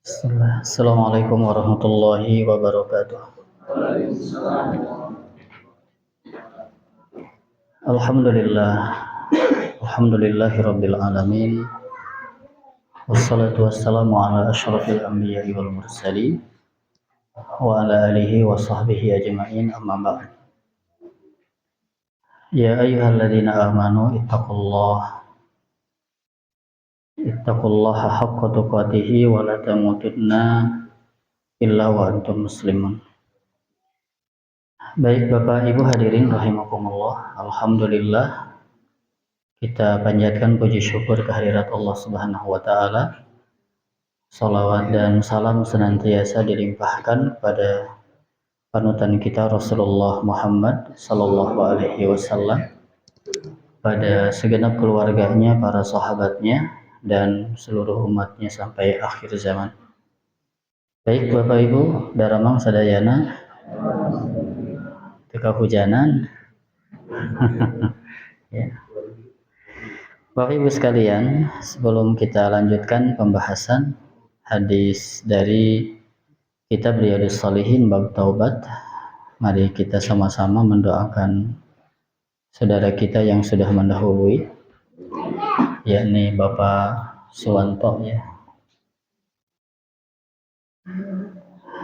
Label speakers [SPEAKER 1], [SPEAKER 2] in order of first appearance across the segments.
[SPEAKER 1] Assalamualaikum warahmatullahi wabarakatuh. Alhamdulillah, alhamdulillahirabbil alamin. Wassalatu wassalamu ala asyrafil anbiya'i wal mursalin wa ala alihi wa sahbihi ajma'in, amma ba'd. Ya ayyuhalladzina amanu ittaqullaha haqqa tuqatih wa la tamutunna illa wa antum muslimun. Baik Bapak Ibu hadirin rahimakumullah, alhamdulillah kita panjatkan puji syukur kehadirat Allah Subhanahu wa taala. Salawat dan salam senantiasa dilimpahkan kepada panutan kita Rasulullah Muhammad sallallahu alaihi wasallam, pada segenap keluarganya, para sahabatnya, dan seluruh umatnya sampai akhir zaman. Baik Bapak Ibu, daramang sadayana teu kahujanan. Ya. Bapak Ibu sekalian, sebelum kita lanjutkan pembahasan hadis dari kitab Riyadhus Shalihin bab taubat, mari kita sama-sama mendoakan saudara kita yang sudah mendahului, yakni Bapak Suwanto ya.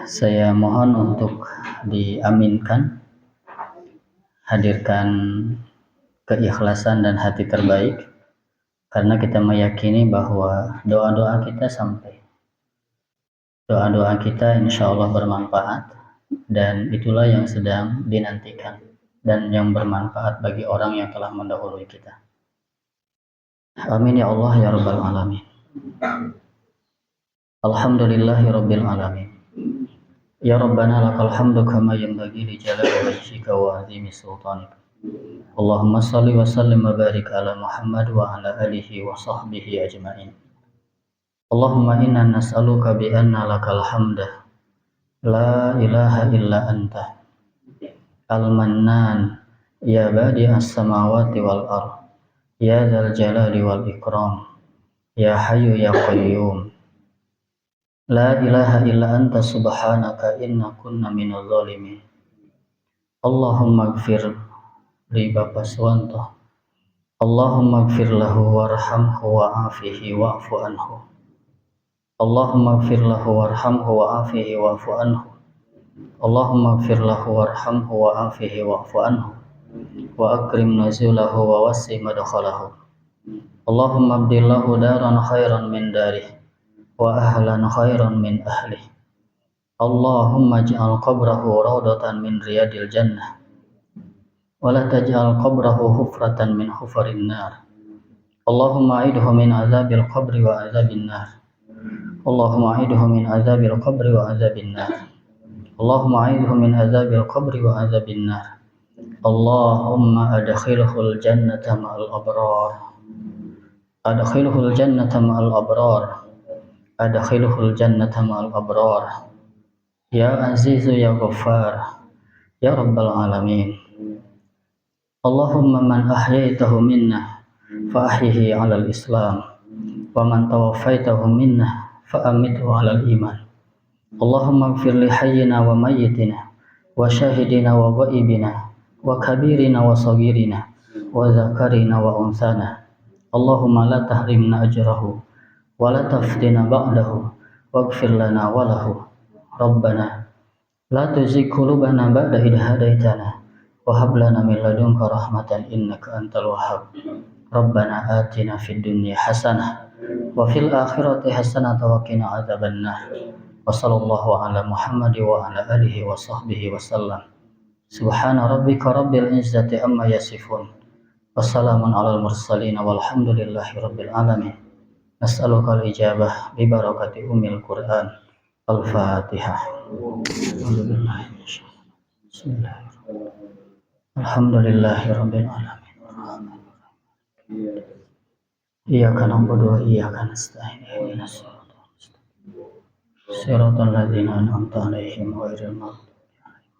[SPEAKER 1] Saya mohon untuk diaminkan, hadirkan keikhlasan dan hati terbaik, karena kita meyakini bahwa doa-doa kita sampai. Doa-doa kita insya Allah bermanfaat, dan itulah yang sedang dinantikan dan yang bermanfaat bagi orang yang telah mendahului kita. Amin ya Allah ya Rabbal Alamin. Alhamdulillahi Rabbil Alamin. Ya Rabbana lakal hamdu kama yanbaghi li jalali wajhika wa azimi sultanika. Allahumma salli wa sallim wa barik ala Muhammad wa ala alihi wa sahbihi ajma'in. Allahumma inna nas'aluka bi anna lakal hamda la ilaha illa anta al-mannan ya badi'as samawati wal ardh ya dzal jalali wal ikram ya hayyu ya qayyum la ilaha illa anta subhanaka inna kunna minadh dhalimin. Allahumma ighfir li Bapak Suwanto, Allahumma ighfir lahu warhamhu wa'afihi wa'fu anhu. Allahumma ighfir lahu warhamhu wa'afihi wa'fu anhu. Allahumma ighfir lahu warhamhu wa'afihi wa'fu anhu wa akrim nuzulahu wa wasi' madkhalahu. Allahumma abdillahu daran khairan min darih wa ahlan khairan min ahlih. Allahumma ij'al qabrahu rawdatan min riyadil jannah wa la taj'al qabrahu hufratan min hufarin nar. Allahumma a'idhu min azabil qabri wa azabin nar. Allahumma a'idhu min azabil qabri wa azabin nar. Allahumma a'idhu min azabil qabri wa azabin nar. Allahumma adkhilhul jannata ma'al abrar. Adkhilhul jannata ma'al abrar. Adkhilhul jannata ma'al abrar. Ya Azizu ya Ghaffar ya Rabbal Alamin. Allahumma man ahyaitahu minna fa ahyihi 'alal Islam wa man tawaffaitahu minna fa amithu 'alal iman. Allahumma ighfir li hayyina wa mayyitina wa syahidina wa ghaibina wa kabirina wa saghirina wa zakarina wa unsana. Allahumma la tahrimna ajrahu wa la taftina ba'dahu waghfir lana wa lahu. Rabbana la tuzigh qulubana ba'da idh hadaitana wa hab lana min ladunka rahmatan innaka antal wahhab. Rabbana atina fid dunya hasanah wa fil akhirati hasanah wa qina adzabannar. Wa sallallahu ala Muhammad wa ala alihi wa sahbihi wasallam. Subhana rabbika rabbil izzati amma yasifun. Wassalamun alal mursalin walhamdulillahi rabbil alamin. Nas'aluka al-ijabah bi barakati ummil Qur'an. Al-Fatihah. Bismillahirrahmanirrahim. Alhamdulillahi rabbil alamin. Iyyaka na'budu wa iyyaka nasta'in. Ihdinas siratal mustaqim. Siratal ladzina an'amta 'alaihim ghairil maghdubi 'alaihim.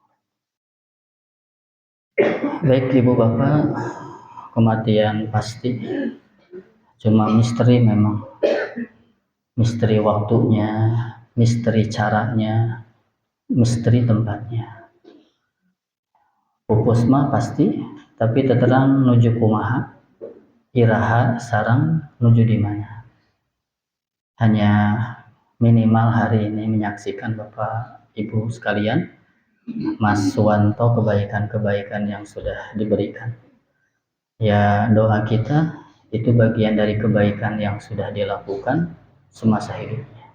[SPEAKER 1] Baik Ibu Bapak, kematian pasti, cuma misteri memang. Misteri waktunya, misteri caranya, misteri tempatnya. Pupus mah pasti, tapi teterang nuju kumaha, iraha sarang nuju di mana. Hanya minimal hari ini menyaksikan Bapak Ibu sekalian, Mas Suwanto, kebaikan-kebaikan yang sudah diberikan. Ya, doa kita itu bagian dari kebaikan yang sudah dilakukan semasa hidupnya.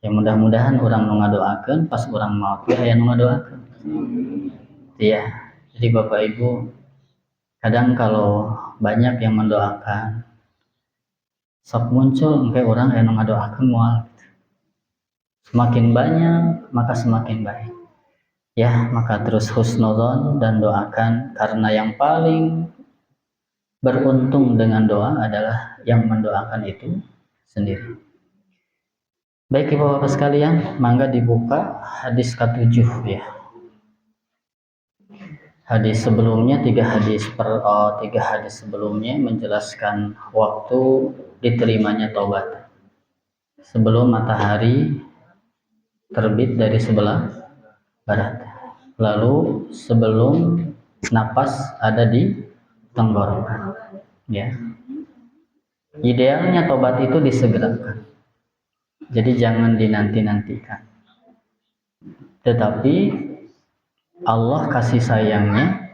[SPEAKER 1] Ya mudah-mudahan orang ngadoakeun pas orang maut ge aya nu ngadoakeun. Iya. Jadi Bapak Ibu, kadang kalau banyak yang mendoakan, sok muncul engke orang aya nu ngadoakeun moal. Semakin banyak maka semakin baik. Ya, maka terus husnudzon dan doakan, karena yang paling beruntung dengan doa adalah yang mendoakan itu sendiri. Baik Ibu-Bapak sekalian, mangga dibuka hadis ke-7 ya. Hadis sebelumnya, tiga hadis sebelumnya menjelaskan waktu diterimanya taubat. Sebelum matahari terbit dari sebelah barat. Lalu sebelum napas ada di tenggorokan. Ya. Idealnya tobat itu disegerakan. Jadi jangan dinanti-nantikan. Tetapi Allah kasih sayangnya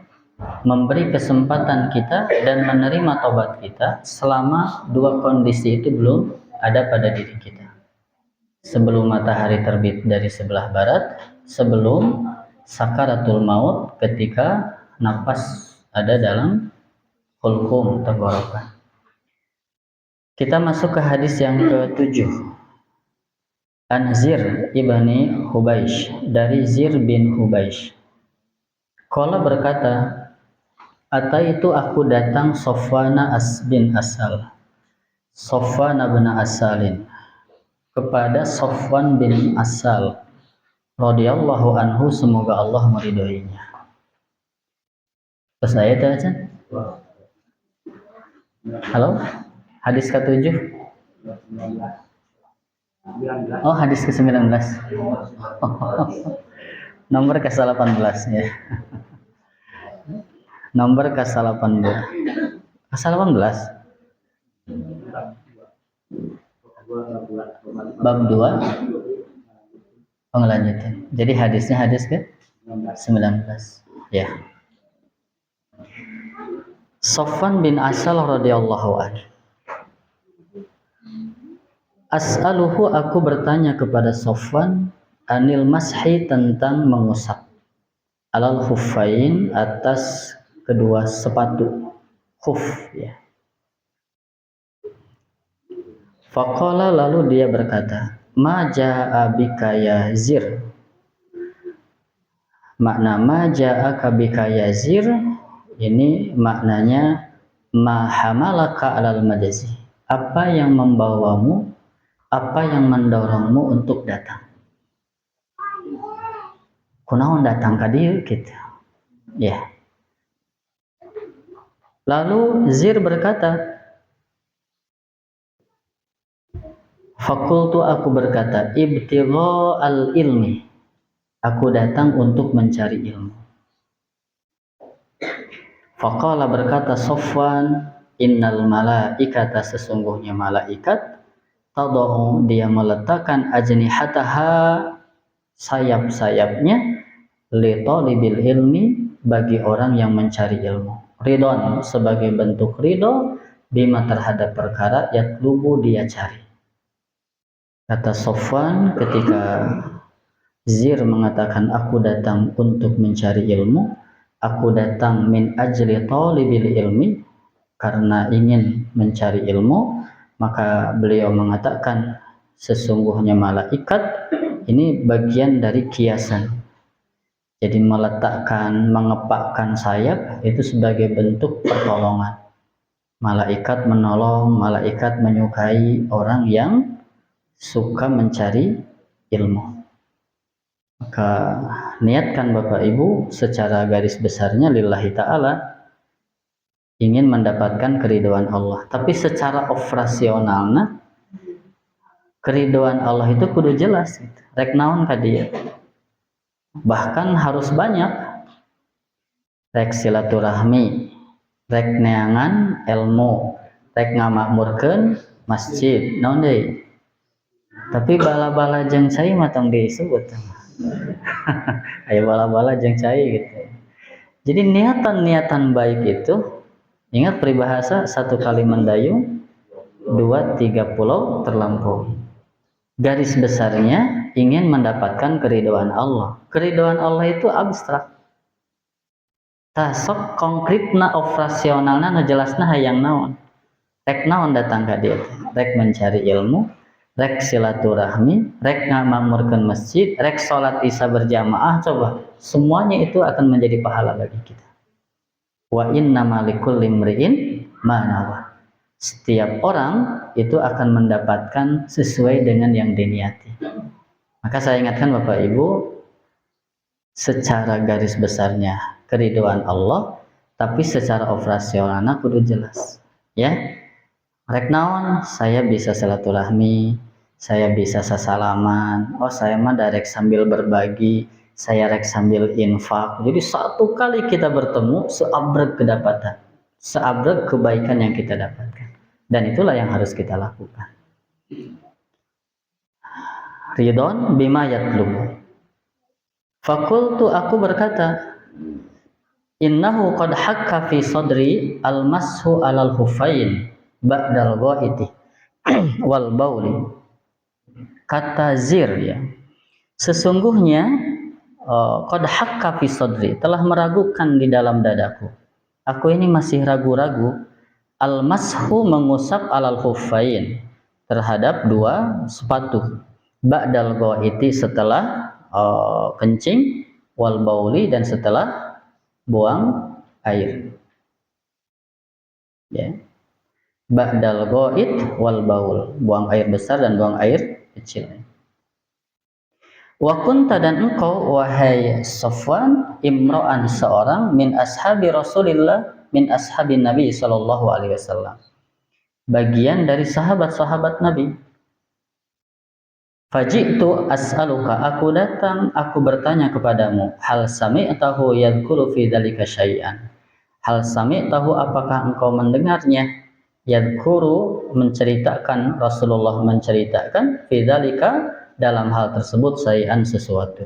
[SPEAKER 1] memberi kesempatan kita dan menerima tobat kita selama dua kondisi itu belum ada pada diri kita. Sebelum matahari terbit dari sebelah barat, sebelum sakaratul maut ketika napas ada dalam hulqum tenggorokan. Kita masuk ke hadis yang ke-7. An Zir ibni Hubaish, dari Zir bin Hubaish. Qala berkata, ataitu aku datang Sofwana bin Asal. Sofwan bin Asalin, kepada Sofwan bin Asal radhiyallahu anhu, semoga Allah meridhoinya. Terus ayat aja. Halo? Hadis ke-7. Oh, hadis ke-19. Oh, nomor ke-18 ya. Nomor ke-18. Ke-18. Bab 2. Pengelanjutan. Jadi hadisnya hadis ke-19. Ya. Sofwan bin Asal radhiyallahu anhu. As'aluhu, aku bertanya kepada Sofwan, anil mashi, tentang mengusap, alal khuffain, atas kedua sepatu khuf ya. Faqala, lalu dia berkata, ma jaa bika ya Zir. Makna ma jaa bika ya Zir ini maknanya ma hamalaka alal majazi. Apa yang membawamu, apa yang mendorongmu untuk datang? Kunaon datang ka dieu gitu. Ya. Lalu Zir berkata, fakultu, aku berkata, ibtigha al ilmi, aku datang untuk mencari ilmu. Faqala, berkata Sofwan, innal malaikata, sesungguhnya malaikat, tadau, dia meletakkan ajnihataha, sayap-sayapnya, li talibil ilmi, bagi orang yang mencari ilmu. Ridon, sebagai bentuk ridho, bima, terhadap perkara, yatlubu, dia cari. Kata Sofwan ketika Zir mengatakan aku datang untuk mencari ilmu, aku datang min ajli talibil ilmi, karena ingin mencari ilmu, maka beliau mengatakan sesungguhnya malaikat ini bagian dari kiasan. Jadi meletakkan, mengepakkan sayap itu sebagai bentuk pertolongan. Malaikat menolong, malaikat menyukai orang yang suka mencari ilmu. Maka niatkan Bapak Ibu secara garis besarnya lillahi ta'ala, ingin mendapatkan keridhaan Allah. Tapi secara operasionalnya, Keridoan Allah itu kudu jelas gitu. Rek naon ka dieu. Bahkan harus banyak. Rek silaturahmi, rek neangan ilmu, rek ngamakmurkeun masjid, naon deui. Tapi bala-bala jeung cai mah tong disebut. Aya bala-bala jeung cai gitu. Jadi niatan-niatan baik itu, ingat peribahasa, satu kali mendayung, dua tiga pulau terlampaui. Garis besarnya ingin mendapatkan keridhaan Allah. Keridhaan Allah itu abstrak. Tasok konkretna operasionalna ngejelasna hayang naon. Rek naon datang ka dieu? Rek mencari ilmu, rek silaturahmi, rek ngamakmurkeun masjid, rek salat Isya berjamaah, coba. Semuanya itu akan menjadi pahala bagi kita. Wa innamal likulli imri'in ma nawa. Setiap orang itu akan mendapatkan sesuai dengan yang diniati. Maka saya ingatkan Bapak Ibu, secara garis besarnya keridhaan Allah, tapi secara operasionalnya kudu jelas. Ya, rek naon saya bisa silaturahmi, saya bisa sasalaman, oh saya mah direct sambil berbagi, saya rek sambil infak. Jadi satu kali kita bertemu, seabrek kedapatan, seabrek kebaikan yang kita dapatkan. Dan itulah yang harus kita lakukan. Ridon bima yatlubu. Fakultu, aku berkata, innahu qad hakka fi sadri al-mashu alal hufain ba'dal ghaiti wal bauli. Kata Zir, ya, sesungguhnya qad hakka fi sadri, telah meragukan di dalam dadaku. Aku ini masih ragu-ragu. Al-mashu, mengusap, alal khuffain, terhadap dua sepatu, ba'dal ghaiti, setelah kencing, wal bauli, dan setelah buang air. Ya. Ba'dal ghait wal baul, buang air besar dan buang air kecil. Wa kunta, dan engkau wahai Safwan, imro'an, seorang, min ashabi Rasulillah, min ashabin Nabi sallallahu alaihi wasallam, bagian dari sahabat-sahabat Nabi. Faji'tu as'aluka, aku datang, aku bertanya kepadamu, hal sami'tahu yadhkuru fi dzalika syai'an. Hal sami'tahu, apakah engkau mendengarnya, yadhkuru, menceritakan, Rasulullah menceritakan, fi dzalika, dalam hal tersebut, syai'an, sesuatu.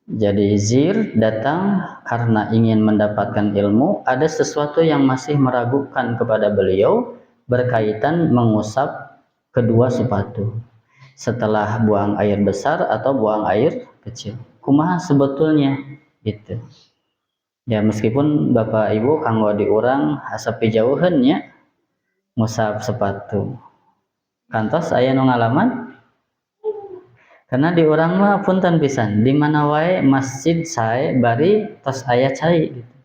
[SPEAKER 1] Jadi Zir datang karena ingin mendapatkan ilmu. Ada sesuatu yang masih meragukan kepada beliau berkaitan mengusap kedua sepatu setelah buang air besar atau buang air kecil. Kumaha sebetulnya itu. Ya, meskipun Bapak Ibu kanggo diurang hasapi jauheun nya ngusap sepatu. Kantos aya nu ngalaman? Karena di orang mah punten pisan, di mana wae masjid sae bari tos aya cai gitu.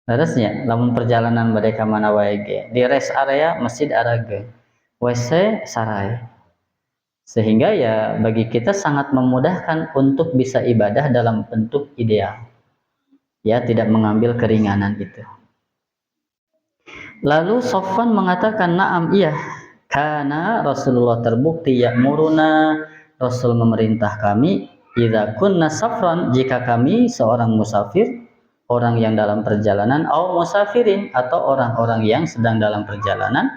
[SPEAKER 1] Terusnya lamun perjalanan bade ka mana wae ge, di rest area masjid araga, WC sarai. Sehingga ya bagi kita sangat memudahkan untuk bisa ibadah dalam bentuk ideal. Ya, tidak mengambil keringanan itu. Lalu Sofwan mengatakan, "Na'am, iya. Karena Rasulullah terbukti ya'muruna, Rasul memerintah kami, idza kunna safran, jika kami seorang musafir, orang yang dalam perjalanan, au musafirin, atau orang-orang yang sedang dalam perjalanan,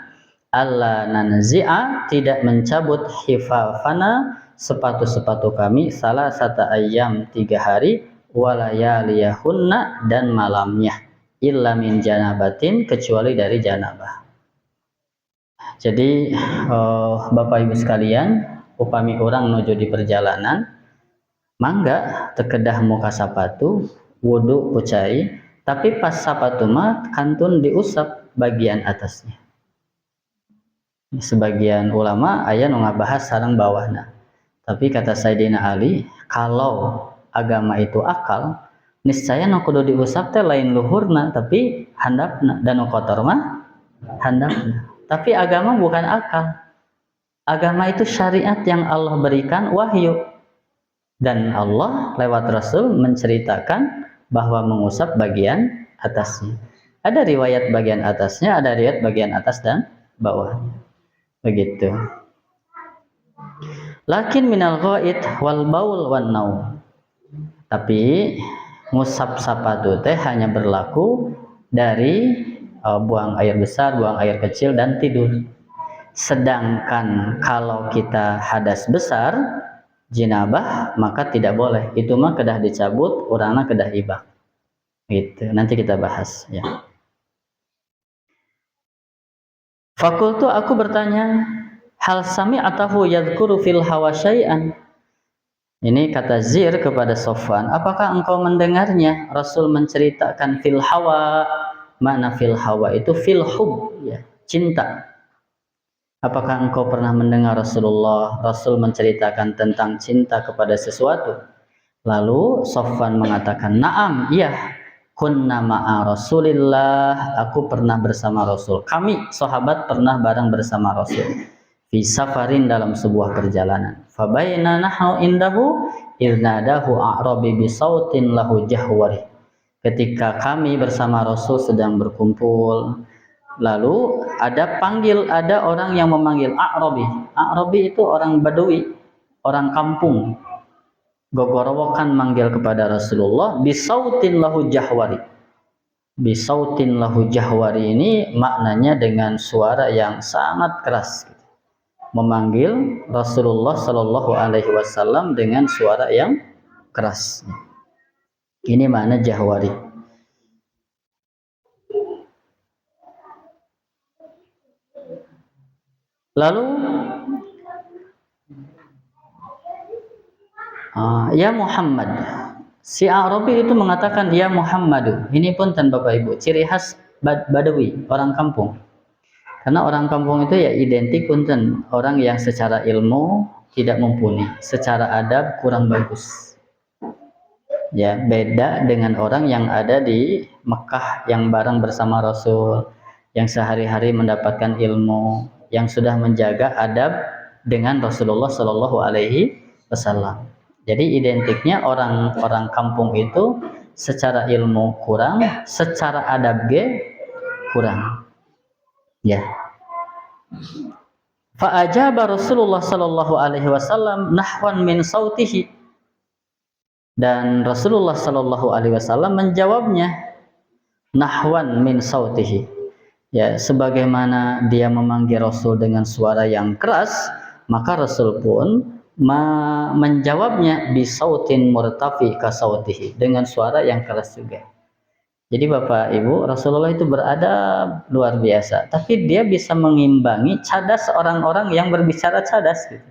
[SPEAKER 1] alla nanzi'a, tidak mencabut, hifafana, sepatu-sepatu kami, salasata ayyam, 3 hari, walayaliyahunna, dan malamnya, illa min janabatin, kecuali dari janabah." Jadi Bapak Ibu sekalian, upami orang nuju di perjalanan, mangga tekedah muka sapatu, wudu pucai, tapi pas sapatu mah kantun diusap bagian atasnya. Sebagian ulama aya nu ngabahas sareng bawahna. Tapi kata Sayyidina Ali, kalau agama itu akal, niscaya nu kudu diusap teh lain luhurna tapi handapna, dan nu kotor mah handapna. Tapi agama bukan akal. Agama itu syariat yang Allah berikan, wahyu. Dan Allah lewat Rasul menceritakan bahwa mengusap bagian atasnya. Ada riwayat bagian atasnya, ada riwayat bagian atas dan bawahnya. Begitu. Lakin minal ghaid wal baul wan naum. Tapi ngusap sapatu teh hanya berlaku dari buang air besar, buang air kecil dan tidur. Sedangkan kalau kita hadas besar, jinabah, maka tidak boleh. Itu mah kedah dicabut, urangna kedah ibah. Gitu. Nanti kita bahas ya. Fakultu, aku bertanya, hal sami'atahu yadhkuru fil hawa syai'an. Ini kata Zir kepada Sofwan, apakah engkau mendengarnya Rasul menceritakan fil hawa? Makna fil hawa itu fil hub, ya, cinta. Apakah engkau pernah mendengar Rasul menceritakan tentang cinta kepada sesuatu? Lalu Sofwan mengatakan, "Na'am, iya. Kunna ma'a Rasulillah, aku pernah bersama Rasul. Kami sahabat pernah bareng bersama Rasul. Fi safarin, dalam sebuah perjalanan. Fabaina nahnu indahu idnadahu a'rabi bi sautin lahu jahwari." Ketika kami bersama Rasul sedang berkumpul, lalu ada orang yang memanggil A'rabi. A'rabi itu orang Badui, orang kampung. Gogorowokan manggil kepada Rasulullah bisautin lahu jahwari. Bisautin lahu jahwari ini maknanya dengan suara yang sangat keras. Memanggil Rasulullah Shallallahu Alaihi Wasallam dengan suara yang keras. Ini makna jahwari. Lalu ya Muhammad, si Arabi itu mengatakan ya Muhammadu. Ini pun Bapak Ibu, ciri khas Badawi, orang kampung. Karena orang kampung itu ya identik punten orang yang secara ilmu tidak mumpuni, secara adab kurang bagus. Ya, beda dengan orang yang ada di Mekah yang bareng bersama Rasul, yang sehari-hari mendapatkan ilmu, yang sudah menjaga adab dengan Rasulullah Shallallahu Alaihi Wasallam. Jadi identiknya orang-orang kampung itu secara ilmu kurang, secara adab kurang. Ya. Fa'ajaba Rasulullah Shallallahu Alaihi Wasallam nahwan min sautihi. Dan Rasulullah Shallallahu Alaihi Wasallam menjawabnya nahwan min sautihi. Ya, sebagaimana dia memanggil Rasul dengan suara yang keras, maka Rasul pun menjawabnya bisautin murtafi kasautihi, dengan suara yang keras juga. Jadi Bapak Ibu, Rasulullah itu beradab luar biasa, tapi dia bisa mengimbangi cadas orang-orang yang berbicara cadas gitu.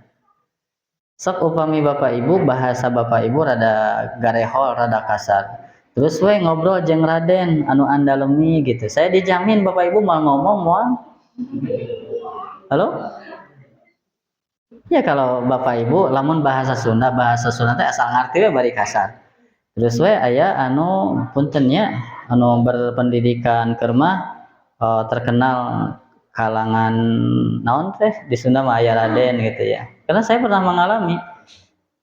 [SPEAKER 1] Sok upami Bapak Ibu, bahasa Bapak Ibu rada garehol, rada kasar. Terus we ngobrol jeung Raden anu andalemi gitu. Saya dijamin Bapak Ibu mau ngomong moal. Halo? Ya kalau Bapak Ibu lamun bahasa Sunda teh asal ngarti we bari kasar. Terus we aya anu puntennya anu berpendidikan keur mah terkenal kalangan naon teh di Sunda mah aya Raden gitu ya. Karena saya pernah mengalami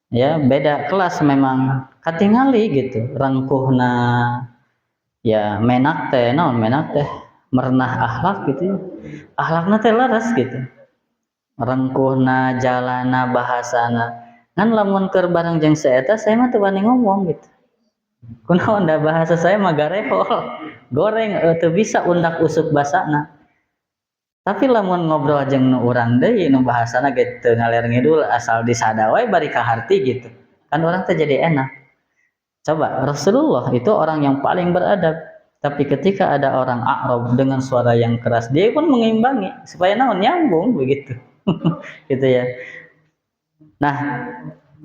[SPEAKER 1] ya, beda kelas memang katingali gitu rangkuhna ya menak teh naon menak teh merenah akhlak gitu ya. Akhlakna teh laras gitu. Rengkuhna jalana bahasana kan lamun keur bareng jeung saeta saya mah teu wani ngomong gitu. Kunaon da bahasa saya mah garehol, goreng teu bisa undak usuk basana. Tapi lamun ngobrol jeung nu urang deui nu bahasana ge teu ngaler ngidul asal disada wae bari kaharti gitu. Kan orang teh jadi enak. Coba Rasulullah itu orang yang paling beradab, tapi ketika ada orang A'rab dengan suara yang keras, dia pun mengimbangi supaya naon nyambung begitu. Gitu ya. Nah,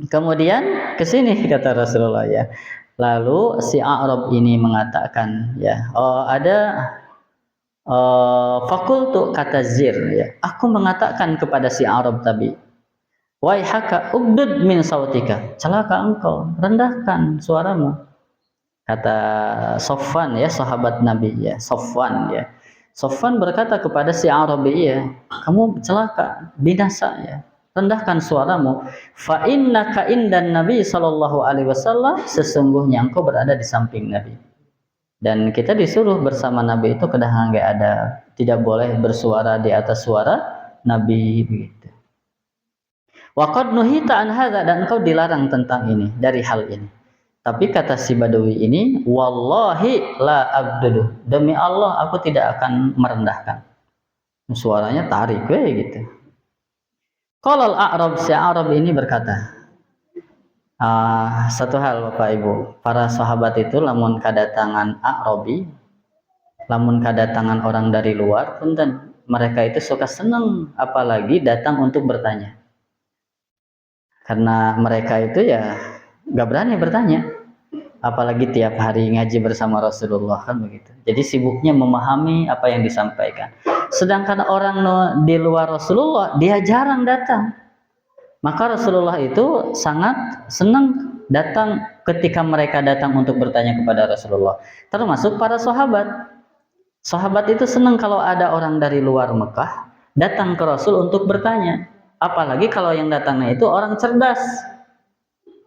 [SPEAKER 1] kemudian ke sini kata Rasulullah ya. Lalu si A'rab ini mengatakan ya, ada fakultu kata Zir ya. Aku mengatakan kepada si A'rab tadi, waihaka ugdud min sautika, celaka engkau, rendahkan suaramu. Kata Sofwan ya, sahabat Nabi ya, Sofwan ya. Sofwan berkata kepada si Arabi ya, kamu celaka, binasa ya, rendahkan suaramu. Fa innaka indan Nabi sallallahu alaihi wasallam, sesungguhnya engkau berada di samping Nabi. Dan kita disuruh bersama Nabi itu kedah ngangge adab, tidak boleh bersuara di atas suara Nabi begitu. Wa qad nuhita an hadza, dan engkau dilarang tentang ini, dari hal ini. Tapi kata si Badawi ini, wallahi la abdudu, demi Allah aku tidak akan merendahkan. Suaranya tarik gitu. Qala al-a'rab, si Arab ini berkata, satu hal Bapak Ibu, para sahabat itu lamun kadatangan A'rabi, lamun kadatangan orang dari luar, punten mereka itu suka senang apalagi datang untuk bertanya. Karena mereka itu ya gak berani bertanya, apalagi tiap hari ngaji bersama Rasulullah kan begitu. Jadi sibuknya memahami apa yang disampaikan. Sedangkan orang di luar Rasulullah dia jarang datang. Maka Rasulullah itu sangat senang datang ketika mereka datang untuk bertanya kepada Rasulullah. Termasuk para sahabat. Sahabat itu senang kalau ada orang dari luar Mekah datang ke Rasul untuk bertanya. Apalagi kalau yang datangnya itu orang cerdas.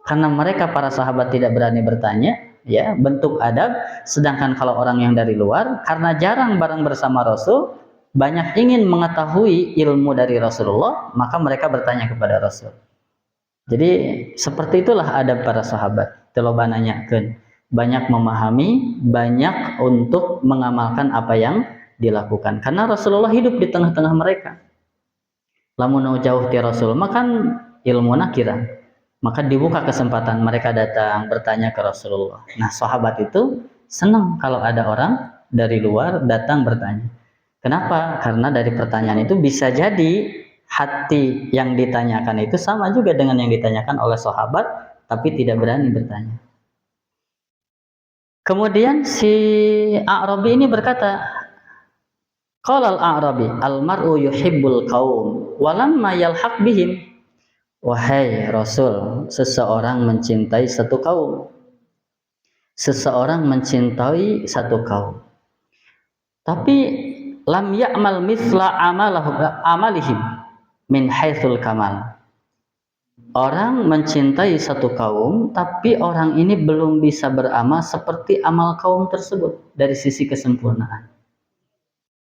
[SPEAKER 1] Karena mereka para sahabat tidak berani bertanya, ya, bentuk adab. Sedangkan kalau orang yang dari luar, karena jarang bareng bersama Rasul, banyak ingin mengetahui ilmu dari Rasulullah, maka mereka bertanya kepada Rasul. Jadi seperti itulah adab para sahabat. Teloba nanyakeun, banyak memahami, banyak untuk mengamalkan apa yang dilakukan. Karena Rasulullah hidup di tengah-tengah mereka. Lamun jauh ti Rasul, makan ilmu nakira. Maka dibuka kesempatan mereka datang bertanya ke Rasulullah. Nah, sahabat itu senang kalau ada orang dari luar datang bertanya. Kenapa? Karena dari pertanyaan itu bisa jadi hati yang ditanyakan itu sama juga dengan yang ditanyakan oleh sahabat, tapi tidak berani bertanya. Kemudian si A'rabi ini berkata, qala al-A'rabi, al-mar'u yuhibbul qaum walamma yalhaq bihim. Wahai Rasul, seseorang mencintai satu kaum. Seseorang mencintai satu kaum. Tapi lam ya'mal mithla amalihim min haitsul kamal. Orang mencintai satu kaum, tapi orang ini belum bisa beramal seperti amal kaum tersebut dari sisi kesempurnaan.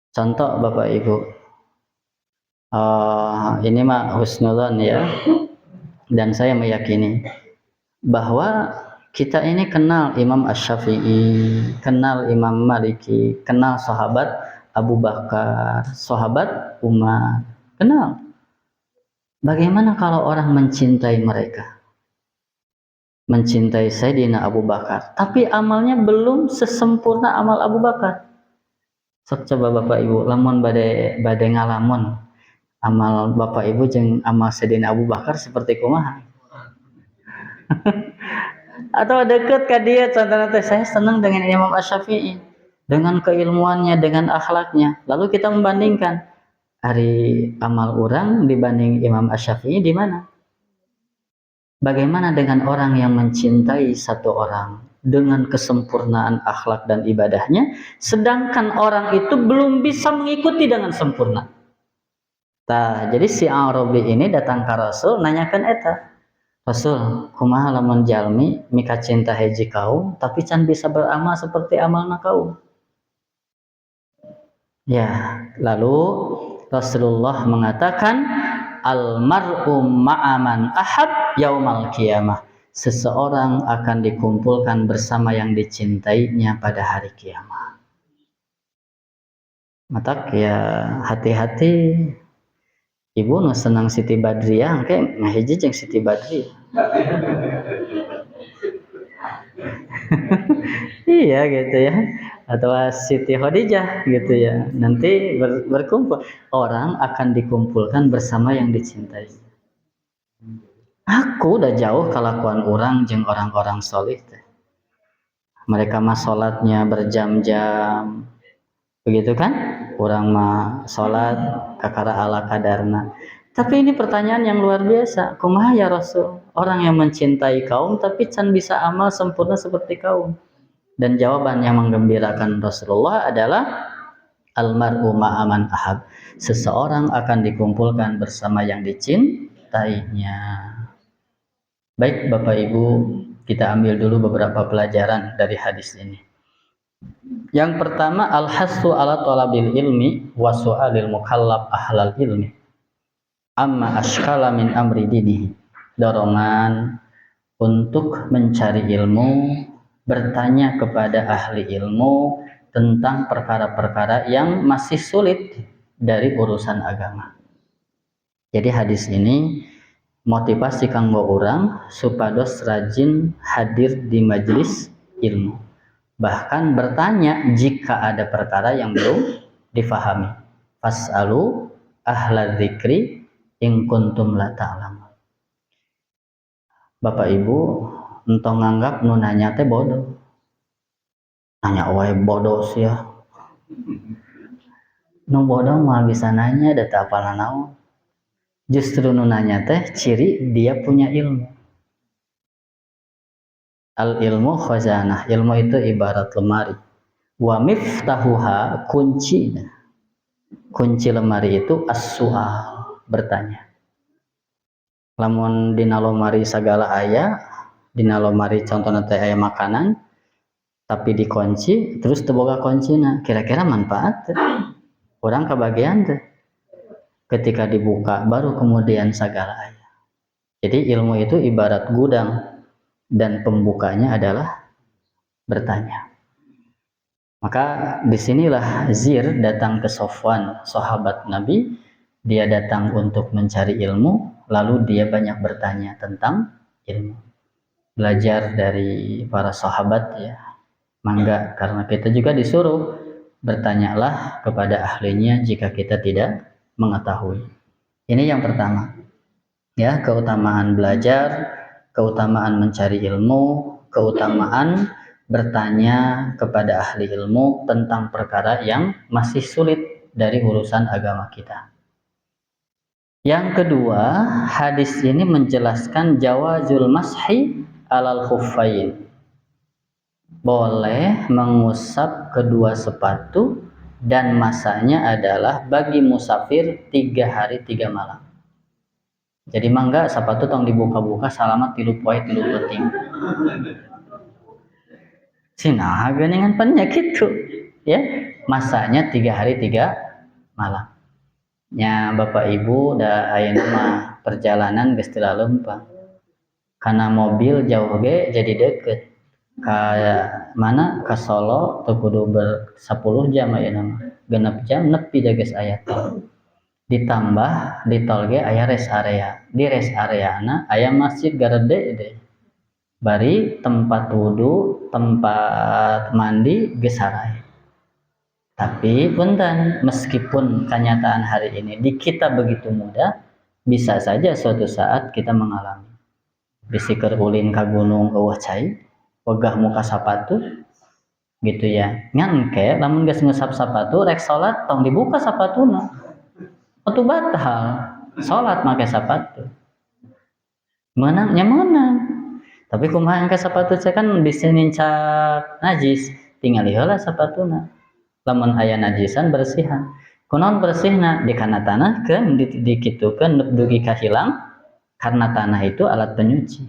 [SPEAKER 1] Contoh Bapak Ibu, ini mah husnudzon ya, dan saya meyakini bahwa kita ini kenal Imam Asy-Syafi'i, kenal Imam Maliki, kenal sahabat Abu Bakar, sahabat Umar, kenal. Bagaimana kalau orang mencintai mereka? Mencintai Sayyidina Abu Bakar, tapi amalnya belum sesempurna amal Abu Bakar. Sok coba Bapak Ibu, lamun bade ngalamun amal Bapak Ibu jeung amal Sayyidina Abu Bakar seperti kumaha? Atau deket ke dia, contohnya saya senang dengan Imam Asy-Syafi'i, dengan keilmuannya, dengan akhlaknya. Lalu kita membandingkan hari amal orang dibanding Imam Asy-Syafi'i di mana? Bagaimana dengan orang yang mencintai satu orang dengan kesempurnaan akhlak dan ibadahnya, sedangkan orang itu belum bisa mengikuti dengan sempurna. Nah, jadi si Arabi ini datang ke Rasul nanyakan eta, Rasul, kumaha lamun jalmi mika cinta hiji kaum tapi can bisa beramal seperti amalna kaum. Ya, lalu Rasulullah mengatakan al-mar'u ma'aman ahab yaumal qiyamah. Seseorang akan dikumpulkan bersama yang dicintainya pada hari kiamat. Matak ya hati-hati. Ibu nu senang Siti Badriah engke ngahiji jeung Siti Badriah. Iya gitu ya. Atau Siti Khadijah gitu ya. Nanti berkumpul, orang akan dikumpulkan bersama yang dicintai. Aku udah jauh kelakuan orang jeung orang-orang soleh teh. Mereka mah salatnya berjam-jam. Begitu kan? Orang mah salat kakara ala kadarna. Tapi ini pertanyaan yang luar biasa. Kumaha ya Rasul? Orang yang mencintai kaum tapi can bisa amal sempurna seperti kaum. Dan jawaban yang menggembirakan Rasulullah adalah almar'u ma'aman ahab. Seseorang akan dikumpulkan bersama yang dicintainya. Baik Bapak Ibu, kita ambil dulu beberapa pelajaran dari hadis ini. Yang pertama, al-hassu ala talabil ilmi wa su'alil mukallaf ahlal ilmi. amma ashkala min amri dinihi, dorongan untuk mencari ilmu, bertanya kepada ahli ilmu tentang perkara-perkara yang masih sulit dari urusan agama. Jadi hadis ini motivasi kanggo urang supados rajin hadir di majelis ilmu, bahkan bertanya jika ada perkara yang belum difahami. Fas'alu ahla dzikri in kuntum la ta'lamun. Bapak Ibu entong nganggap nu nanya teh bodoh. Nanya wae bodoh sih ya. Nu bodoh mah bisa nanya da teu apal naon. Justru nu nanya teh ciri dia punya ilmu. Al ilmu khazanah, ilmu itu ibarat lemari. Wa miftahuha, kuncinya. Kunci lemari itu as-su'al, bertanya. Lamun dina lemari sagala aya, dina lemari contohna teh aya makanan, tapi dikunci terus teu boga kuncina, kira-kira manfaat teh? Urang kabagian teh. Ketika dibuka baru kemudian sagala aya. Jadi ilmu itu ibarat gudang dan pembukanya adalah bertanya. Maka disinilah Zir datang ke Sofwan, sahabat Nabi. Dia datang untuk mencari ilmu, lalu dia banyak bertanya tentang ilmu. Belajar dari para sahabat ya, mangga, karena kita juga disuruh bertanyalah kepada ahlinya jika kita tidak mengetahui. Ini yang pertama. Ya, keutamaan belajar, keutamaan mencari ilmu, keutamaan bertanya kepada ahli ilmu tentang perkara yang masih sulit dari urusan agama kita. Yang kedua, hadis ini menjelaskan jawazul mashi alal khuffain. Boleh mengusap kedua sepatu dan masanya adalah bagi musafir 3 hari 3 malam. Jadi mangga sepatu tong dibuka-buka selama 3 poe 3 penting. Sinaha geuningan penyakit tuh, ya. Masanya 3 hari 3 malam. Nya Bapak Ibu da ayeuna mah perjalanan geus teu leumpang. Karena mobil jauh ge jadi deket. Ka mana ka Solo teu kudu ber 10 jam ayeuna mah. 6 jam nepi da geus aya tol. Ditambah di tol ge aya rest area. Di rest areana aya masjid garede deh. Bari tempat wudu, tempat mandi geus saray. Tapi punten, meskipun kenyataan hari ini di kita begitu mudah, bisa saja suatu saat kita mengalami. Bisi keur ulin ka gunung eueuh cai, wegah muka sapatu gitu ya. Ngan ke lamun geus ngusap sapatu rek salat tong dibuka sapatuna. Atuh batal salat make sapatu. Meunang nya meunang. Tapi kumaha engke sapatu teh kan bisa nincak najis, tinggal heula sapatuna. Lamun aya najisan bersihan. Kunaon bersihna? Dikana tanahkeun, dikitukeun dugi kahilang karena tanah itu alat penyuci.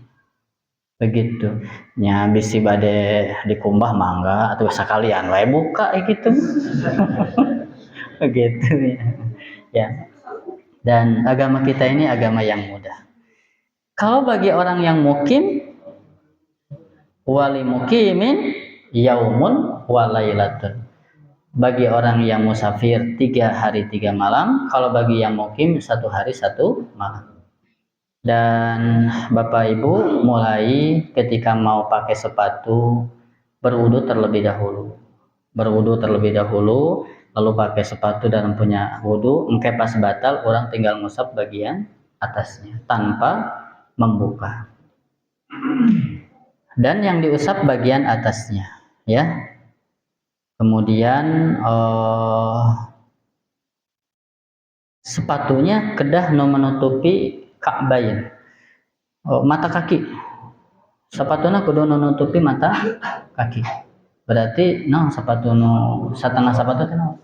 [SPEAKER 1] Begitu. Nya bisi bade dikumbah mangga atuh sakalian wae buka gitu. Begitu ya. Ya. Dan agama kita ini agama yang mudah. Kalau bagi orang yang mukim, wali mukimin yaumun walailatun. Bagi orang yang musafir 3 hari 3 malam, kalau bagi yang mukim 1 hari 1 malam. Dan Bapak Ibu mulai ketika mau pakai sepatu berwudu terlebih dahulu. Berwudu terlebih dahulu, lalu pakai sepatu dalam punya wudu, engke pas batal orang tinggal ngusap bagian atasnya tanpa membuka. Dan yang diusap bagian atasnya, ya. Kemudian sepatunya kedah nu menutupi ka'bain, mata kaki. Sepatuna kudu nutupi mata kaki. Berarti naon sepatu nu satengah sepatu teh naon?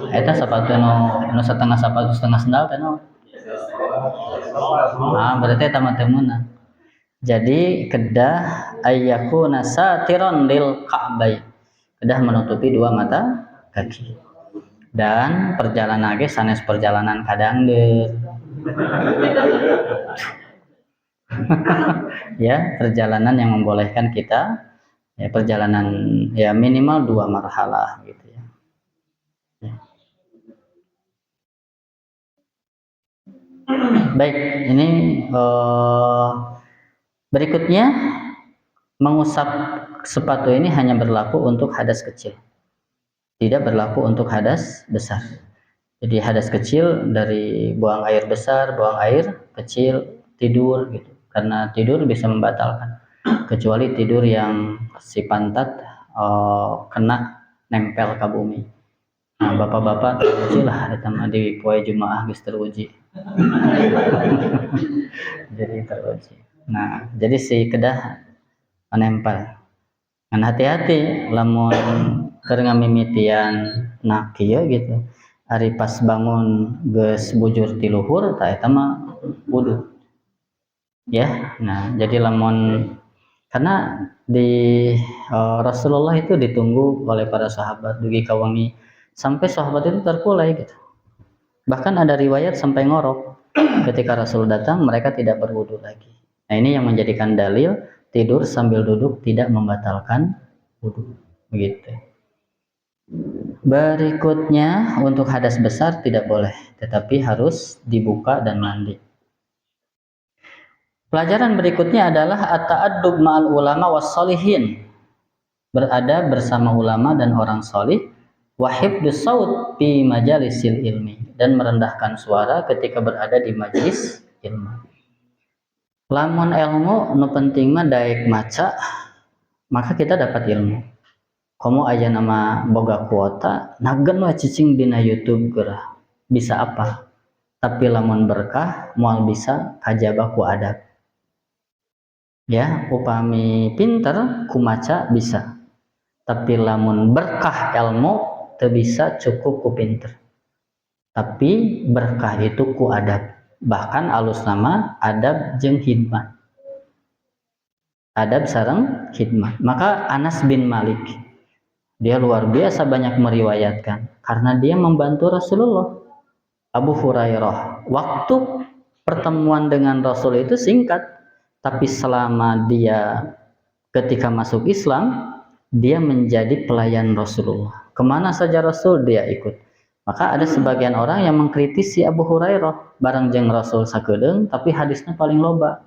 [SPEAKER 1] Eta sepatu nu satengah sepatu setengah sendal teh naon? Berarti eta mah teu meunang. Jadi kedah ayyakuna satiron lil ka'bain. Kedah menutupi 2 mata kaki. Dan perjalanan ge sanes perjalanan kadangdeut. Ya, perjalanan yang membolehkan kita ya perjalanan ya minimal 2 marhalah gitu ya. Baik, ini berikutnya mengusap sepatu ini hanya berlaku untuk hadas kecil, tidak berlaku untuk hadas besar. Jadi hadas kecil dari buang air besar, buang air kecil, tidur gitu. Karena tidur bisa membatalkan. Kecuali tidur yang si pantat kena nempel ke bumi. Nah, bapak-bapak teruji lah di poe Jumaah geus teruji. Jadi teruji. Nah, jadi si kedah menempel. Dan hati-hati lamun keur ngamimitian nak kieu gitu. Ari pas bangun geus bujur ti luhur tah eta mah wudu. Ya. Nah, jadi lamun karena di Rasulullah itu ditunggu oleh para sahabat dugi kawangi sampai sahabat itu terkulai gitu. Bahkan ada riwayat sampai ngorok ketika Rasul datang mereka tidak berwudu lagi. Nah, ini yang menjadikan dalil tidur sambil duduk tidak membatalkan wudu. Begitu. Berikutnya untuk hadas besar tidak boleh, tetapi harus dibuka dan mandi. Pelajaran berikutnya adalah at-ta'addub ma'al ulama was sholihin. Berada bersama ulama dan orang solih. Wa hifdzus saut fi majalisil ilmi, dan merendahkan suara ketika berada di majelis ilmu. Lamun ilmu nu penting mah daek maca, maka kita dapat ilmu. Komo aya nama boga kuota, nagen we cicing dina YouTube geurah. Bisa apa? Tapi lamun berkah moal bisa kajaba ku adab. Ya, upami pinter ku maca bisa. Tapi lamun berkah ilmu teu bisa cukup ku pinter. Tapi berkah itu ku adab. Bahkan alus nama adab jeung hikmah. Adab sareng hikmah. Maka Anas bin Malik dia luar biasa banyak meriwayatkan karena dia membantu Rasulullah. Abu Hurairah waktu pertemuan dengan Rasul itu singkat, tapi selama dia ketika masuk Islam dia menjadi pelayan Rasulullah. Kemana saja Rasul dia ikut. Maka ada sebagian orang yang mengkritisi Abu Hurairah barang jeung Rasul sakedeung tapi hadisnya paling loba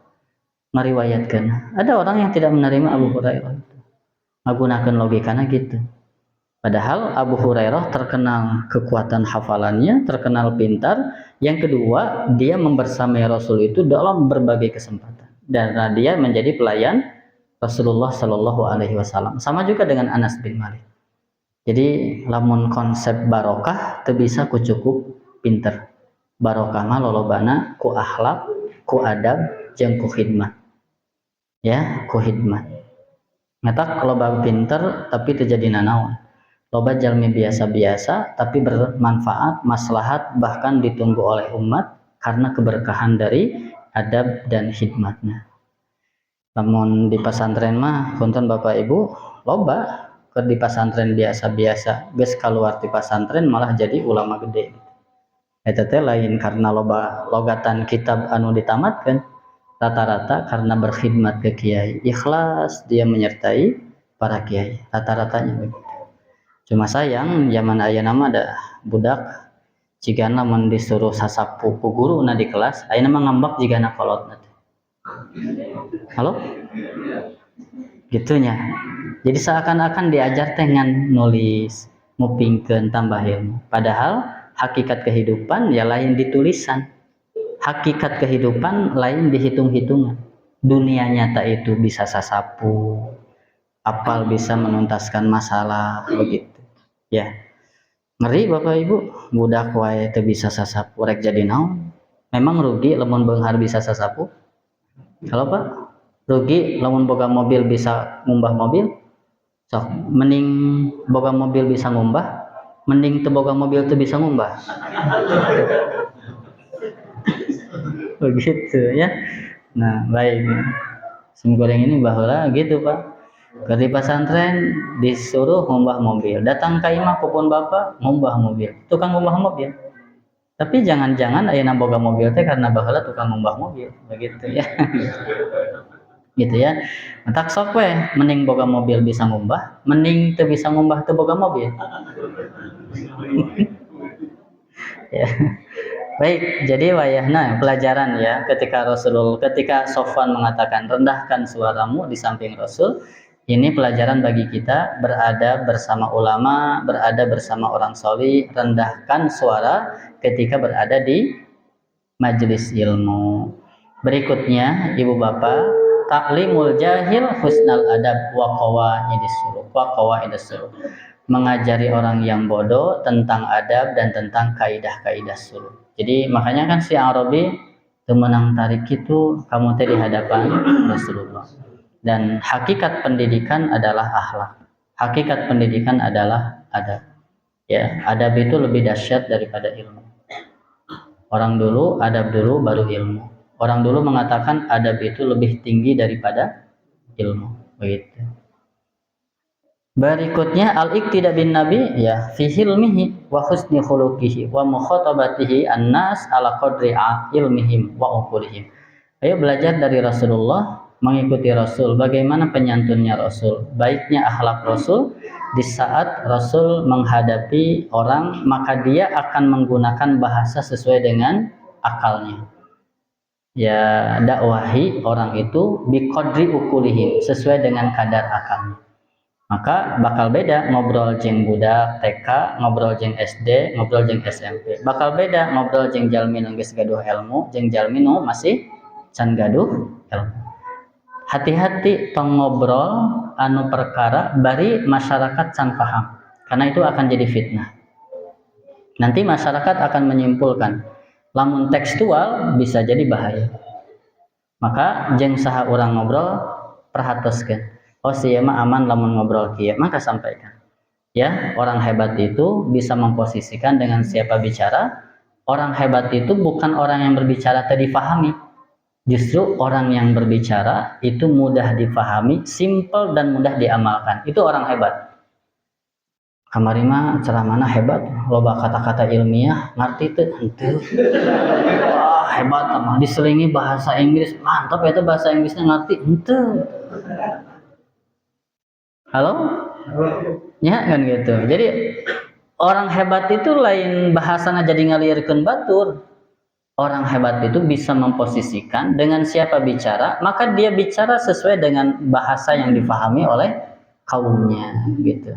[SPEAKER 1] meriwayatkan. Ada orang yang tidak menerima Abu Hurairah itu. Menggunakan logikanya gitu. Padahal Abu Hurairah terkenal kekuatan hafalannya, terkenal pintar. Yang kedua, dia membersamai Rasul itu dalam berbagai kesempatan. Dan dia menjadi pelayan Rasulullah Shallallahu Alaihi Wasallam. Sama juga dengan Anas bin Malik. Jadi, lamun konsep barokah teu bisa ku cukup pinter. Barokah mah lolobana ku akhlak, ku adab, jeung ku khidmat. Ya, ku khidmat. Ngatak loba pinter tapi teu jadi nanaon. Loba jalmi biasa-biasa tapi bermanfaat, maslahat, bahkan ditunggu oleh umat karena keberkahan dari adab dan hikmatnya. Namun di pesantren mah punten Bapak Ibu loba ke di pesantren biasa-biasa geus kaluar di pesantren malah jadi ulama gede. Eta teh lain karena loba logatan kitab anu ditamatkeun, rata-rata karena berkhidmat ke kiai, ikhlas dia menyertai para kiai, rata-ratanya begitu. Cuma sayang zaman ayeuna mah ada budak jigana mun disuruh sasapu ku guruna di kelas ayeuna mah ngambek jigana kolot teh. Halo? Gitunya. Jadi seakan-akan diajar teh ngan nulis, ngupingkeun tambah ilmu. Padahal hakikat kehidupan ya lain di tulisan. Hakikat kehidupan lain di hitung-hitungan. Dunia nyata itu bisa sasapu, apal bisa menuntaskan masalah begitu. Ya, ngeri Bapak Ibu, budak wae teu bisa sasapu rek jadi naon? Memang rugi lamun beunghar bisa sasapu? Kalau Pak, rugi lamun boga mobil bisa ngumbah mobil? Sok, mending boga mobil bisa ngumbah, mending teu boga mobil teu bisa ngumbah. Begitu ya. Nah, baik. Sim goreng ini baheula gitu Pak. Ke di pesantren disuruh ngumbah mobil, datang ke imah kupun bapak ngumbah mobil, tukang ngumbah mobil. Tapi jangan-jangan ayeuna boga mobil teh karena baheula tukang ngumbah mobil, begitu ya. Gitu ya. Tak sok we, mending boga mobil bisa ngumbah, mending teu bisa ngumbah teu boga mobil. Ya. Baik, jadi wayahna pelajaran ya ketika Sofwan mengatakan rendahkan suaramu di samping Rasul, ini pelajaran bagi kita beradab bersama ulama, beradab bersama orang solih, rendahkan suara ketika berada di majelis ilmu. Berikutnya, ibu bapak, taklimul jahil husnal adab wa qawaidus suluk. Mengajari orang yang bodoh tentang adab dan tentang kaidah-kaidah suluk. Jadi makanya kan si Arabi temenang tarik itu kamu teh di hadapan Rasulullah. Dan hakikat pendidikan adalah akhlak. Hakikat pendidikan adalah adab. Ya, adab itu lebih dahsyat daripada ilmu. Orang dulu adab dulu baru ilmu. Orang dulu mengatakan adab itu lebih tinggi daripada ilmu. Begitu. Berikutnya al-iqtida bin nabi ya fi hilmihi wa husni khuluqihi wa mukhatabatihi annas ala qadri ilmihim wa uqulihim. Ayo belajar dari Rasulullah, mengikuti Rasul, bagaimana penyantunnya Rasul, baiknya akhlak Rasul. Di saat Rasul menghadapi orang, maka dia akan menggunakan bahasa sesuai dengan akalnya. Ya, dakwahi orang itu bi qadri uqulihim, sesuai dengan kadar akalnya. Maka bakal beda ngobrol jeung budak TK, ngobrol jeung SD, ngobrol jeung SMP. Bakal beda ngobrol jeung jalmi nu geus gaduh ilmu jeung jalmi nu masih can gaduh ilmu. Hati-hati tong ngobrol anu perkara bari masyarakat can paham. Karena itu akan jadi fitnah. Nanti masyarakat akan menyimpulkan lamun tekstual bisa jadi bahaya. Maka jeung saha urang ngobrol perhatoskeun. Oh siya mah aman lamun ngobrol kieu, maka sampaikan. Ya, orang hebat itu bisa memposisikan dengan siapa bicara. Orang hebat itu bukan orang yang berbicara tadi difahami. Justru orang yang berbicara itu mudah difahami, simple dan mudah diamalkan. Itu orang hebat. Kamari mah ceramahna hebat, loba kata-kata ilmiah, ngarti teu? Henteu. Wah, hebat mah diselingi bahasa Inggris. Mantap eta bahasa Inggrisnya ngarti? Henteu. Halo? Ya kan gitu. Jadi orang hebat itu lain bahasana jadi ngalirkeun batur. Orang hebat itu bisa memposisikan dengan siapa bicara, maka dia bicara sesuai dengan bahasa yang difahami oleh kaumnya gitu.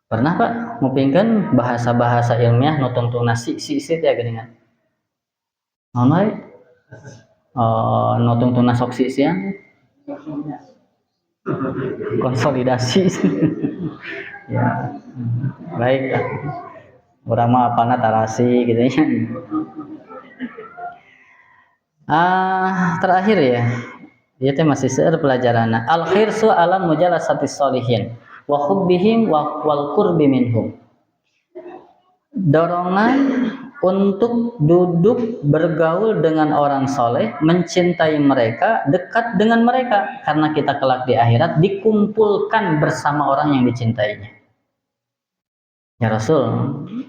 [SPEAKER 1] Pernah Pak ngupingkeun bahasa-bahasa ilmiah nu tungtungna si ya geuningan. Naon nu tungtungna sok sian. Konsolidasi. Ya. Baik. Urang mah apana tarasi gitu ya. Terakhir ya. Dia teh masih seueur pelajaranna. Al-khirsu ala mujalasatis sholihin wa hubbihim wal qurbi minhum. Dorongan untuk duduk bergaul dengan orang soleh, mencintai mereka, dekat dengan mereka, karena kita kelak di akhirat dikumpulkan bersama orang yang dicintainya. Ya Rasul,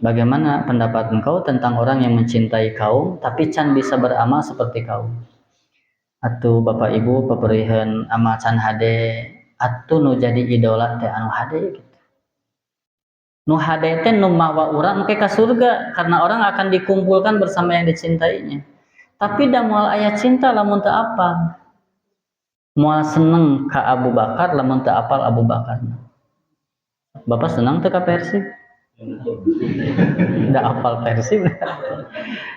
[SPEAKER 1] bagaimana pendapat engkau tentang orang yang mencintai kaum tapi can bisa beramal seperti kaum? Atuh Bapak Ibu papeurehan amal can hade, atuh nu jadi idola teh anu hade gitu. Nu hade teh nu mawa urang ke ka surga karena orang akan dikumpulkan bersama yang dicintainya. Tapi da moal aya cinta lamun teu apal. Moal seneng ka Abu Bakar lamun teu apal Abu Bakar. Bapak senang teu ka Persib? Da apal Persib.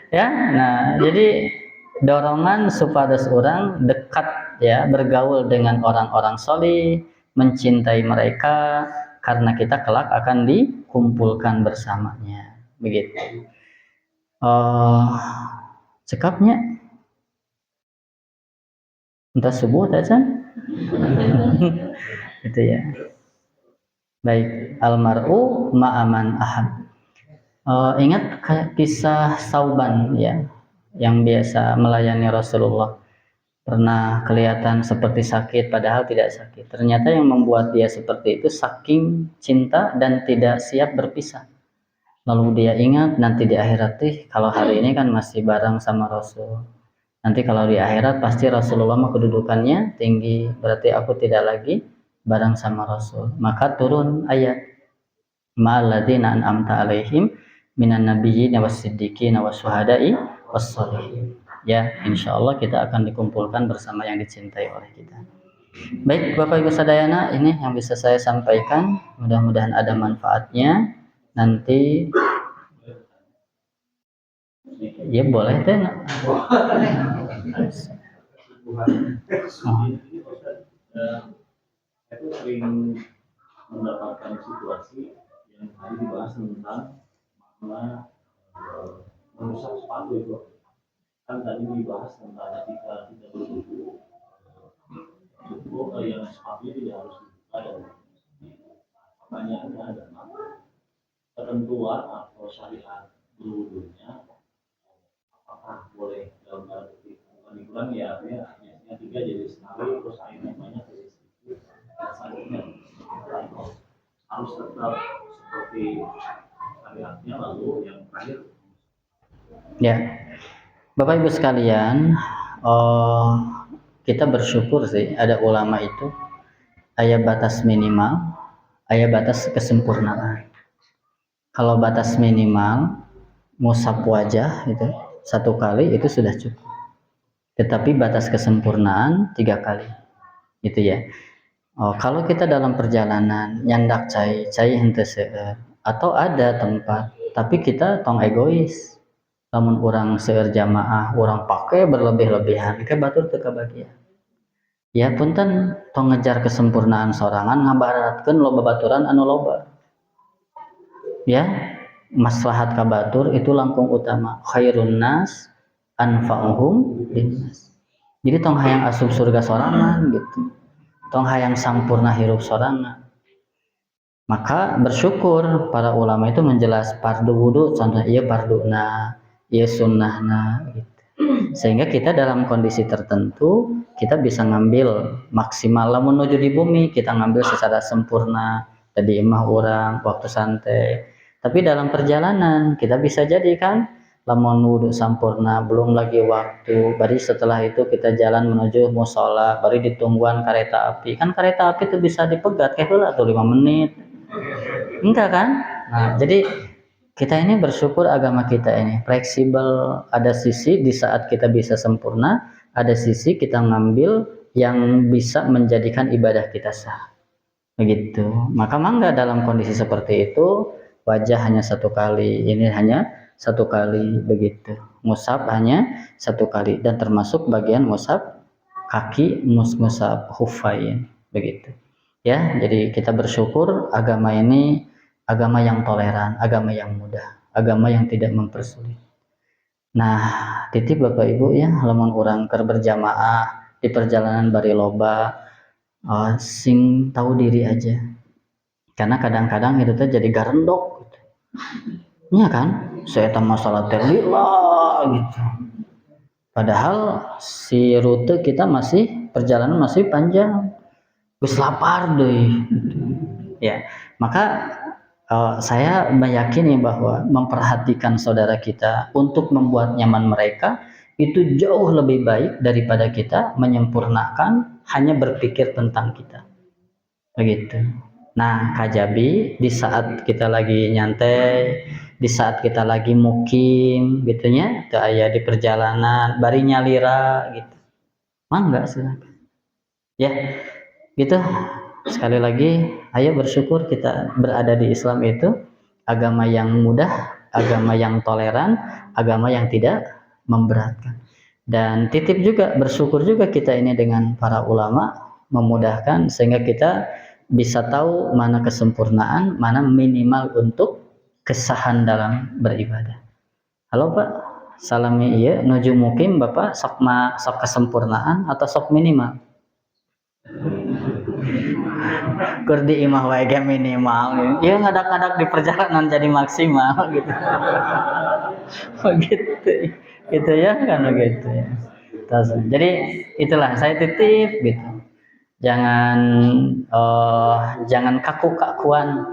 [SPEAKER 1] Ya, nah jadi dorongan supados orang dekat ya bergaul dengan orang-orang solih, mencintai mereka karena kita kelak akan dikumpulkan bersamanya, begitu. Cekapnya, entah subuh tacan, gitu ya. Baik, almar'u ma'aman ahad. Ingat kisah Sauban ya, yang biasa melayani Rasulullah. pernah kelihatan seperti sakit padahal tidak sakit. Ternyata yang membuat dia seperti itu saking cinta dan tidak siap berpisah. Lalu dia ingat nanti di akhirat, kalau hari ini kan masih bareng sama Rasul. Nanti kalau di akhirat pasti Rasulullah mah kedudukannya tinggi, berarti aku tidak lagi bareng sama Rasul. Maka turun ayat ma'alladzina an'amta alaihim minan nabiyyin was-siddiqin was-syuhada'i was-sholihin. Ya, insyaallah kita akan dikumpulkan bersama yang dicintai oleh kita. Baik Bapak Ibu Sadayana, ini yang bisa saya sampaikan. Mudah-mudahan ada manfaatnya. Nanti ya boleh deh.
[SPEAKER 2] Itu sering mendapatkan situasi yang tadi dibahas tentang makna merusak sepatu itu. Kan tadi dibahas tentang ketika kita berwudu, yang sepatunya tidak harus dibuka dan pertanyaannya adalah ketentuan atau syariat berwudunya apakah boleh dalam arti bukan dikurangi ya, biasanya 3 jadi sekali terus airnya banyak jadi sedikit selanjutnya harus tetap seperti syariatnya. Lalu yang terakhir
[SPEAKER 1] ya Bapak Ibu sekalian, kita bersyukur sih ada ulama itu aya batas minimal, aya batas kesempurnaan. Kalau batas minimal ngusap wajah itu 1 kali itu sudah cukup. Tetapi batas kesempurnaan 3 kali. Gitu ya. Kalau kita dalam perjalanan nyandak cai henteu seueur atau ada tempat tapi kita tong egois. Lamun orang seueur jamaah, orang pakai berlebih-lebihan ke batur teu kabagian. Ya punten tong ngejar kesempurnaan sorangan ngabaratkeun loba baturan anu loba. Ya, maslahat kabatur itu langkung utama. Khairun nas anfa'uhum linnas. Jadi tong hayang asup surga sorangan gitu. Tong hayang sampurna hirup sorangan. Maka bersyukur para ulama itu menjelas fardu wudu, contoh iya farduna, iya sunnahna gitu. Sehingga kita dalam kondisi tertentu kita bisa ngambil maksimal. Lamun nuju di bumi kita ngambil secara sempurna tadi imah orang waktu santai. Tapi dalam perjalanan kita bisa jadikan lamun wudu sampurna belum lagi waktu, baru setelah itu kita jalan menuju musola, baru ditungguan kereta api. Kan kereta api itu bisa dipegat kayak heula tuh 5 menit. Enggak kan? Nah, jadi kita ini bersyukur agama kita ini fleksibel. Ada sisi di saat kita bisa sempurna, ada sisi kita ngambil yang bisa menjadikan ibadah kita sah. Begitu. Maka mangga dalam kondisi seperti itu, wajah hanya 1 kali, ini hanya 1 kali begitu. Musab hanya 1 kali dan termasuk bagian musab kaki, musab hufain begitu. Ya, jadi kita bersyukur agama ini agama yang toleran, agama yang mudah, agama yang tidak mempersulit. Nah, titip Bapak Ibu ya, lamun urang keur berjamaah di perjalanan bari loba, sing tahu diri aja. Karena kadang-kadang itu tuh jadi garendok gitu. Iya kan? Saya eta masalah teh lillah gitu. Padahal si rute kita masih perjalanan masih panjang. Geus lapar deui. Ya, maka saya meyakini bahwa memperhatikan saudara kita untuk membuat nyaman mereka itu jauh lebih baik daripada kita menyempurnakan hanya berpikir tentang kita. Begitu. Nah, kajabi di saat kita lagi nyantai, di saat kita lagi mukim gitunya, teu aya di perjalanan, bari nyalira gitu. Mangga silakan. Ya, gitu. Sekali lagi, ayo bersyukur kita berada di Islam itu agama yang mudah, agama yang toleran, agama yang tidak memberatkan. Dan titip juga bersyukur juga kita ini dengan para ulama memudahkan sehingga kita bisa tahu mana kesempurnaan, mana minimal untuk kesahan dalam beribadah. Halo Pak, salami iya nuju mukim Bapak sok kesempurnaan atau sok minimal? Kur di imah wae ge minimal. Ya ngadak-ngadak di perjalanan jadi maksimal gitu. Begitu. Gitu ya kan begitu ya. Jadi itulah saya titip gitu. Jangan kaku-kakuan,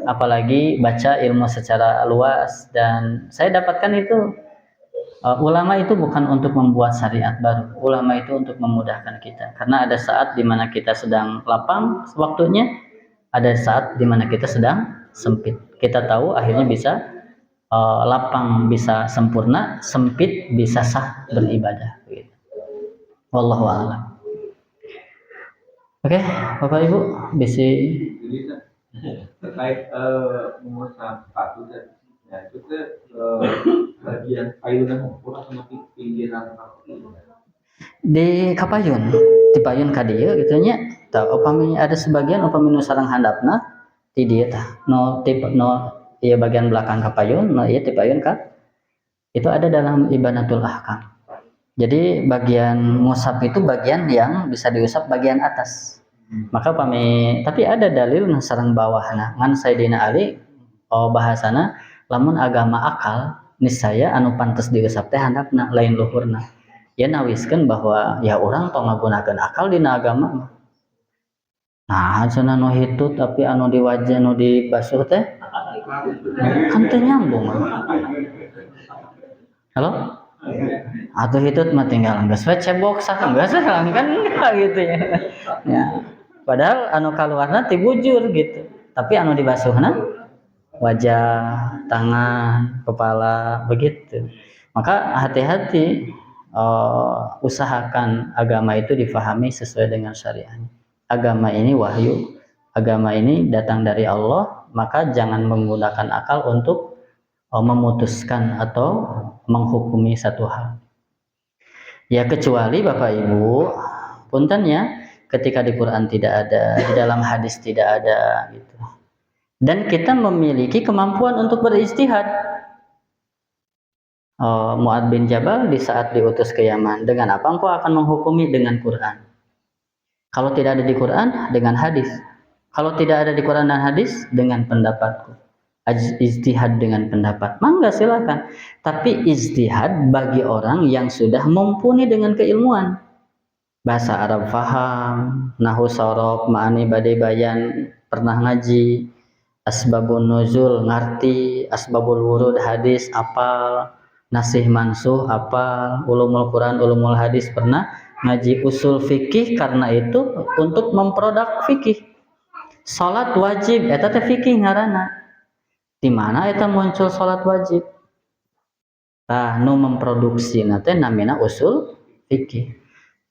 [SPEAKER 1] apalagi baca ilmu secara luas. Dan saya dapatkan itu ulama itu bukan untuk membuat syariat baru, ulama itu untuk memudahkan kita. Karena ada saat di mana kita sedang lapang waktunya, ada saat di mana kita sedang sempit. Kita tahu akhirnya bisa lapang bisa sempurna, sempit bisa sah beribadah. Gitu. Wallahu a'lam. Oke, Bapak Ibu, bisa
[SPEAKER 3] terkait memesan sepatu ya itu bagian payunan maupun sama pinggiran
[SPEAKER 1] di kapayun, di payun kadieu gitu nya. Tah upami ada sebagian upami nu sareng handapna ti dieu tah. No ieu bagian belakang kapayun, no ieu ti payun ka. Itu ada dalam Ibanatul Ahkam. Jadi bagian ngusap itu bagian yang bisa diusap bagian atas. Maka tapi ada dalil nu sareng bawahna. Ngan Sayyidina Ali bahasana lamun agama akal niscaya anu pantes diusap teh handapna lain luhurna. Ya nawiskeun bahwa ya orang tong ngagunakeun akal dina agama. Nah, cenah nu hitut tapi anu di wajah nu dibasuh teh kan teu nyambung. Halo? Atau hitut mah tinggal geus we cebok sah geus kan enggak gitu ya. Ya. Padahal anu kaluarna ti bujur gitu. Tapi anu dibasuhna wajah, tangan, kepala begitu. Maka hati-hati usahakan agama itu difahami sesuai dengan syariat. Agama ini wahyu, agama ini datang dari Allah, maka jangan menggunakan akal untuk memutuskan atau menghukumi satu hal. Ya kecuali Bapak Ibu, punten ya, ketika di Quran tidak ada, di dalam hadis tidak ada gitu. Dan kita memiliki kemampuan untuk berijtihad. Mu'ad bin Jabal di saat diutus ke Yaman, dengan apa engkau akan menghukumi? Dengan Quran. Kalau tidak ada di Quran, dengan hadis. Kalau tidak ada di Quran dan hadis, dengan pendapatku. Ijtihad dengan pendapat, mangga silakan. Tapi ijtihad bagi orang yang sudah mumpuni dengan keilmuan. Bahasa Arab faham, nahwu sorof, ma'ani badai bayan, pernah ngaji, asbabun nuzul ngarti, asbabul wurud hadis apal, nasih mansuh apal, ulumul Quran, ulumul hadis pernah ngaji, usul fikih karena itu untuk memproduk fikih. Salat wajib eta teh fikih ngaranna. Di mana eta muncul salat wajib? Tah nu memproduksi teh namina usul fikih.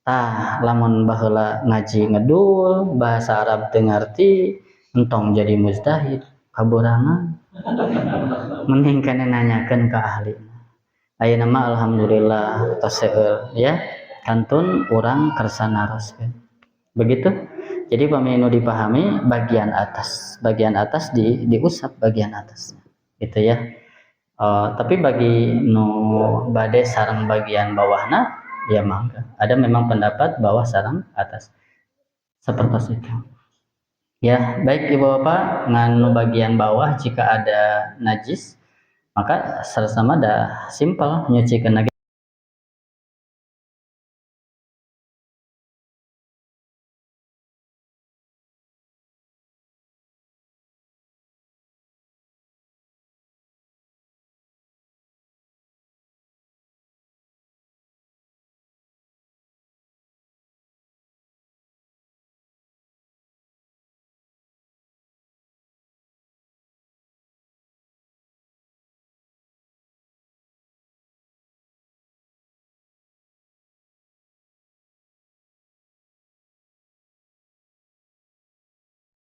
[SPEAKER 1] Tah lamun baheula ngaji ngedul, bahasa Arab teu ngarti, entong jadi mujtahid, kaburangan. Mending kana nanyakeun ka ahli. Ayeuna mah alhamdulillah tos seueur ya, kantun urang kersa naroskeun. Begitu. Jadi paminu dipahami bagian atas diusap bagian atas. Gitu ya. Tapi bagi nu bade sareng bagian bawahna ya mangga. Ada memang pendapat bawah sareng atas. Seperti itu. Ya, baik Ibu Bapak, nganu bagian bawah jika ada najis, maka sama dah simpel nyucikeun